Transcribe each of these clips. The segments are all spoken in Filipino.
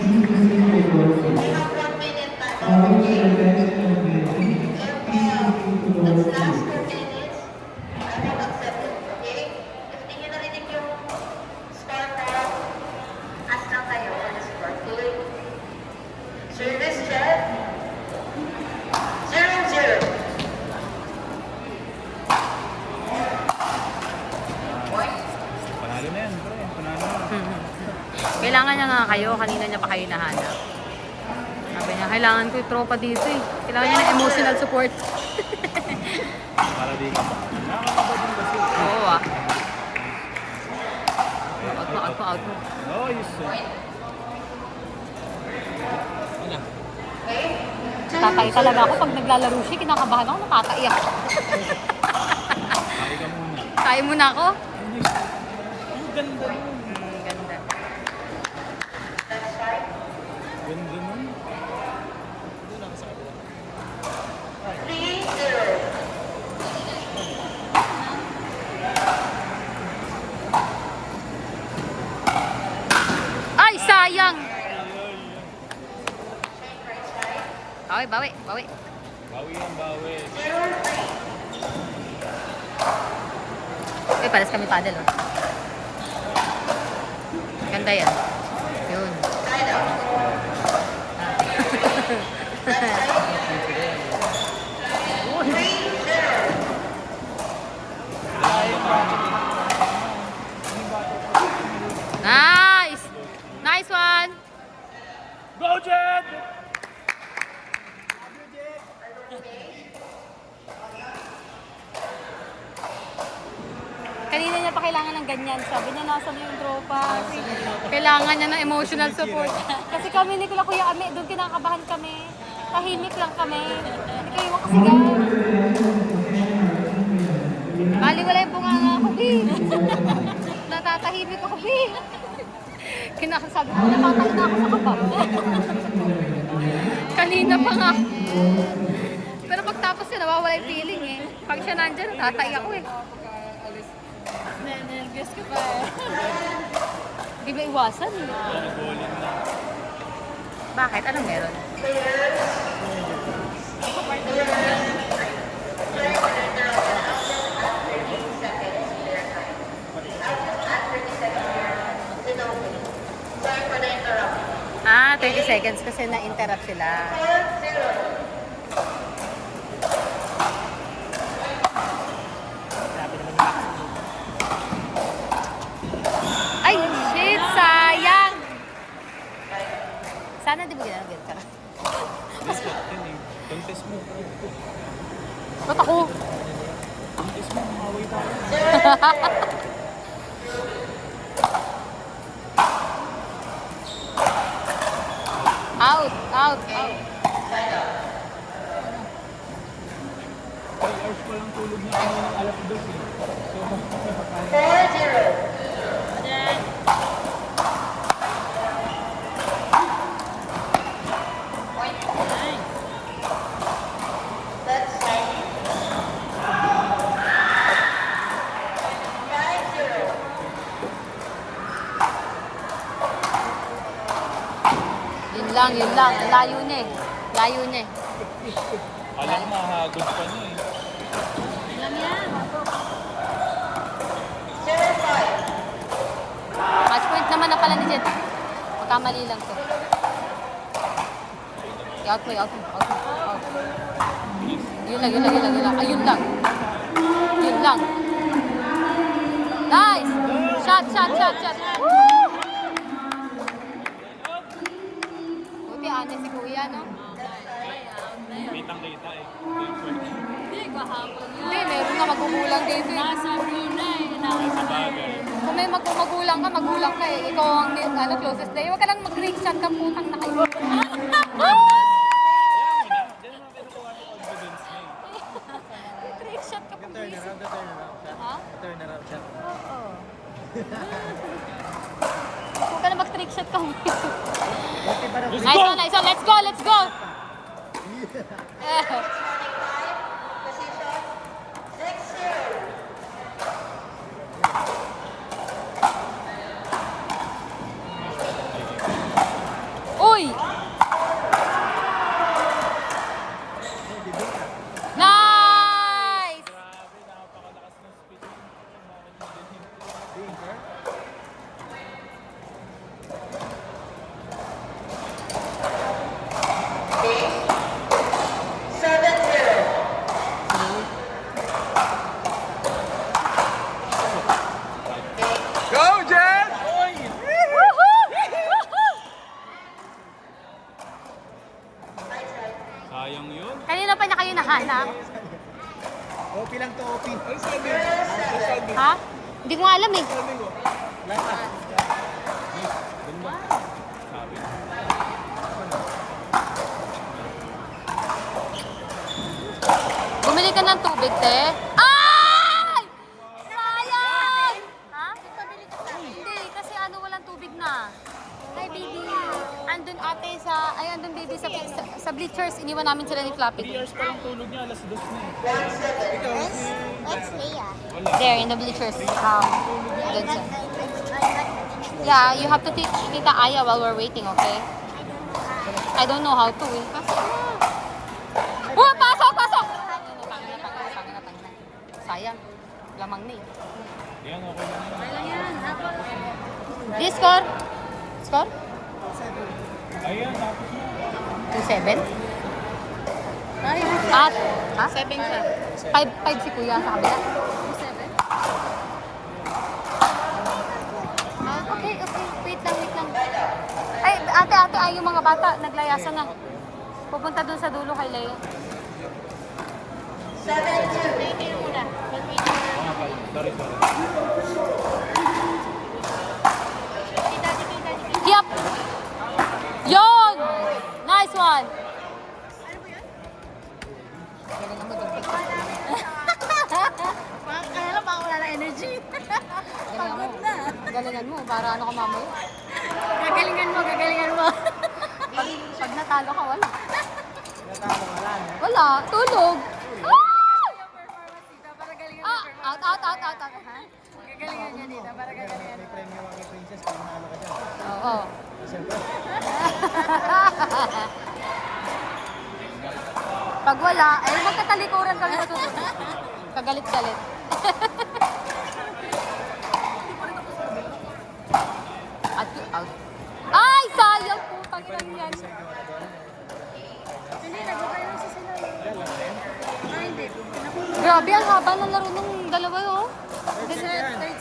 I have 1 minute time. That's last 2 minutes. I won't accept it, okay? If di nyo narinig yung score ko, ask lang kayo for the score, okay? Service check. 0-0. Point. Panalo na yan, pre. Panalo na. Kailangan niya nga kayo. Kanina niya pa kayo nahanap. Sabi niya, kailangan ko yung tropa dito eh. Kailangan niya ng emotional support. Para di ka ba? Nakakaba din kasi. Oo ah. Out mo. Oh, yes. Tatay talaga ako. Pag naglalaro siya, kinakabahan ako, natatai ako. Kaya ka muna. Kaya mo na ako? Ang ganda nun. Ganda. Ganda nun. 3-0. Ay, sayang! Bawi. Bawi yan, bawi. Uy, pares kami paddle oh. Ganda yan. Yun. Nice! Nice one! Go, Jet! Kanina niya pa kailangan ng ganyan. Sabi niya, nasa na yung tropa. Kasi kailangan niya ng emotional support. Kasi kami ni Kuya Ame, doon kinakabahan kami. Tahimik lang kami. Hindi kayo makasigaw. Baliwala yung bunganga ako, B. Natatahimik ako, B. Kinakasabi ko, napatay na ako sa kabab. Kanina pa nga. Pero pagtapos niya, nawawala yung feeling eh. Pag siya nandyan, natatay ako eh. Nervous ka pa eh. Di ba iwasan eh? Bakit? Anong meron? Sorry for the interruption. Ah, 30 seconds kasi na-interrupt sila. 4-0. Grabe naman yung box. Ay, shit! Sayang! Sana di mo ginanong ganyan ka na. Contest mo. Ba't ako? Contest mo, maway tayo. Out! 3 hours pa lang tulog niya kanina ng alas 2 eh. So, 4-0. That's 5-0. Yun lang. Ang layo niya eh. alam mo, mahagod pa niya eh. 0-5. Match point naman na pala ni Jet. Magkamali lang to. I-out mo. Out. Yun lang. Ayun lang. Nice! Shot. Woo! Buti ate si Kuya, no? Kitang-kita eh. Hindi, meron na magkukulang dito eh. Sa bagay. Kung may magulang ka eh. Ikaw ang closest day. Huwag ka lang mag-great shot ka putang na kayo. Diyan naman kinukuha ng confidence niya eh. Great shot ka pang busy. Ha? Turnaround shot. Oo. Huwag ka na mag-trick shot ka. Nice one. Let's go. Position. 6-0. pa niya kayo nahanap? OP lang to, OP. Ha? Hindi ko nga alam eh. Bumili ka ng tubig, te? Ay! Sayang! Ha? Hindi, kasi ano, walang tubig na. Ay, baby. Andun ate sa, ay andun baby sa bleachers. Iniwan namin sila ni Flappy. 3 hours pa lang tulog niya, alas 2 na eh. What's Leah? There, in the bleachers. Dun siya. Yeah, you have to teach Tita Aya while we're waiting, okay? I don't know how to eh. Oh, pasok, pasok! Sayang. Lamang na eh. Yan, okay lang yan. Di score? Score? Ayan, tapos na. 2-7? At? Ha? 7 siya. 5 si Kuya sa kabila. 2-7? Okay, okay. Wait lang. Ay, ate, ay yung mga bata, naglayasan na. Pupunta dun sa dulo kay Leo. 7-2. Sorry. Yup! Yon! Nice one! Kaya lang baka wala na energy. Pagod na. Galingan mo, para ano ka mamaya. Gagalingan mo. Pag natalo ka, wala. Wala, tulog. Out. Ha? Gagalingan niya dito para gagalingan. May premyo mga kay Princess, kung nanalo ka dyan. Oo. Siyempre. Pag wala, eh magkatalikuran kami matutulog. Kagalit-galit. At out. Ay, sayang po. Pag-ilan yan. Hindi, nag-okay lang sila. Ay, hindi. Grabe, ang haba ng laro ng dalawa, oh. 3 sets. 3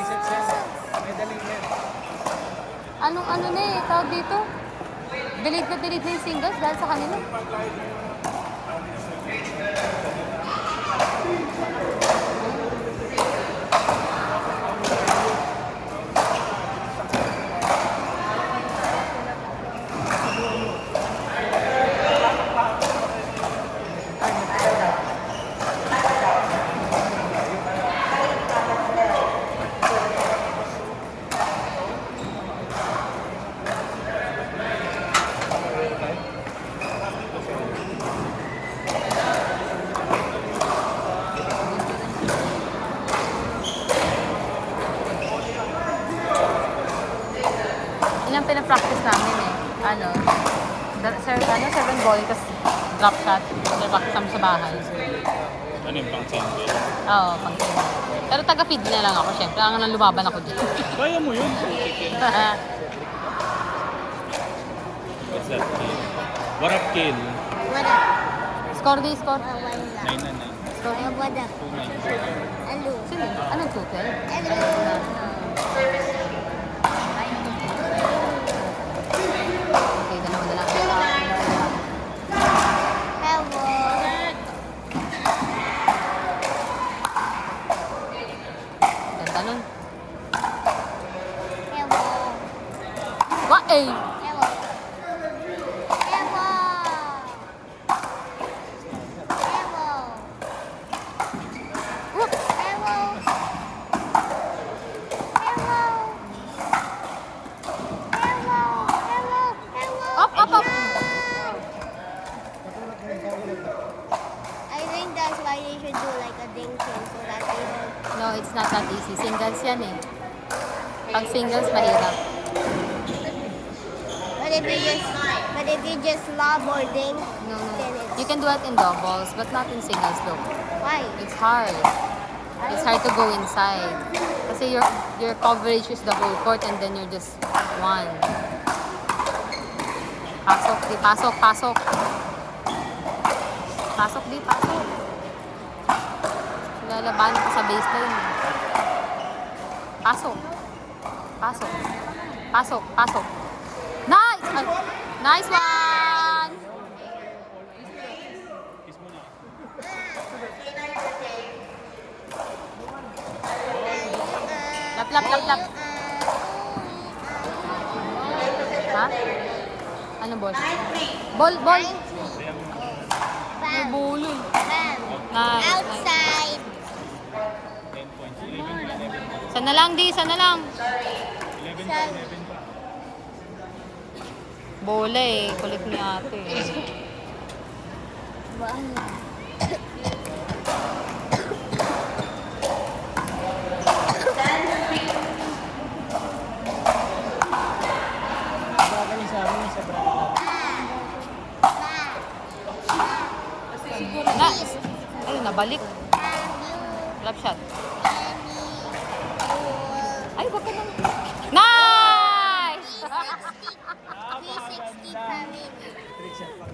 sets yan. Medaling yan. Anong ano na eh, tawag dito? Delete na yung singles dahil sa kanila. Yun ang pinapractice namin eh. Ano, 7 ball, tapos drop shot. Pinapractice namin sa bahay. Ano yung pang-single? Oo, pang pero taga-feed na lang ako, syempre. Ang nang lumaban ako dito. Kaya mo yun. What's that kill? What up kill? What up? Score di, score. 9 na 9. Score. What up? 2-9. Hello. Sino? Anong total? Hello. Okay, dalawa na lang. Hello. Ganda nun. Hello. Wa, eh! Hello. Hello. Hello. Whoop! Hello. Hello. Hello. Up! I think that's why they should do like a ding thing so that they don't. No, it's not that easy. Singles yan eh. Pag singles, mahirap. But if you just lob or ding, No. then it's You can do it in doubles, but not in singles though. why? It's hard. It's hard to go inside. Kasi your coverage is the whole court and then you're just one. Pasok, di pasok. Pasok, di pasok. Lalabanan ka sa baseline. Pasok. Nice! Nice one! Anong ball? Ball, ball. May bulol. Nice. Outside. 10 points. 11 to 11. Sana lang, di. Sana lang. 11 to 11 pa. Bola eh. Kulit ni ate. Gagaling sa amin sa bracket. Na, ayun, nabalik. Lap shot.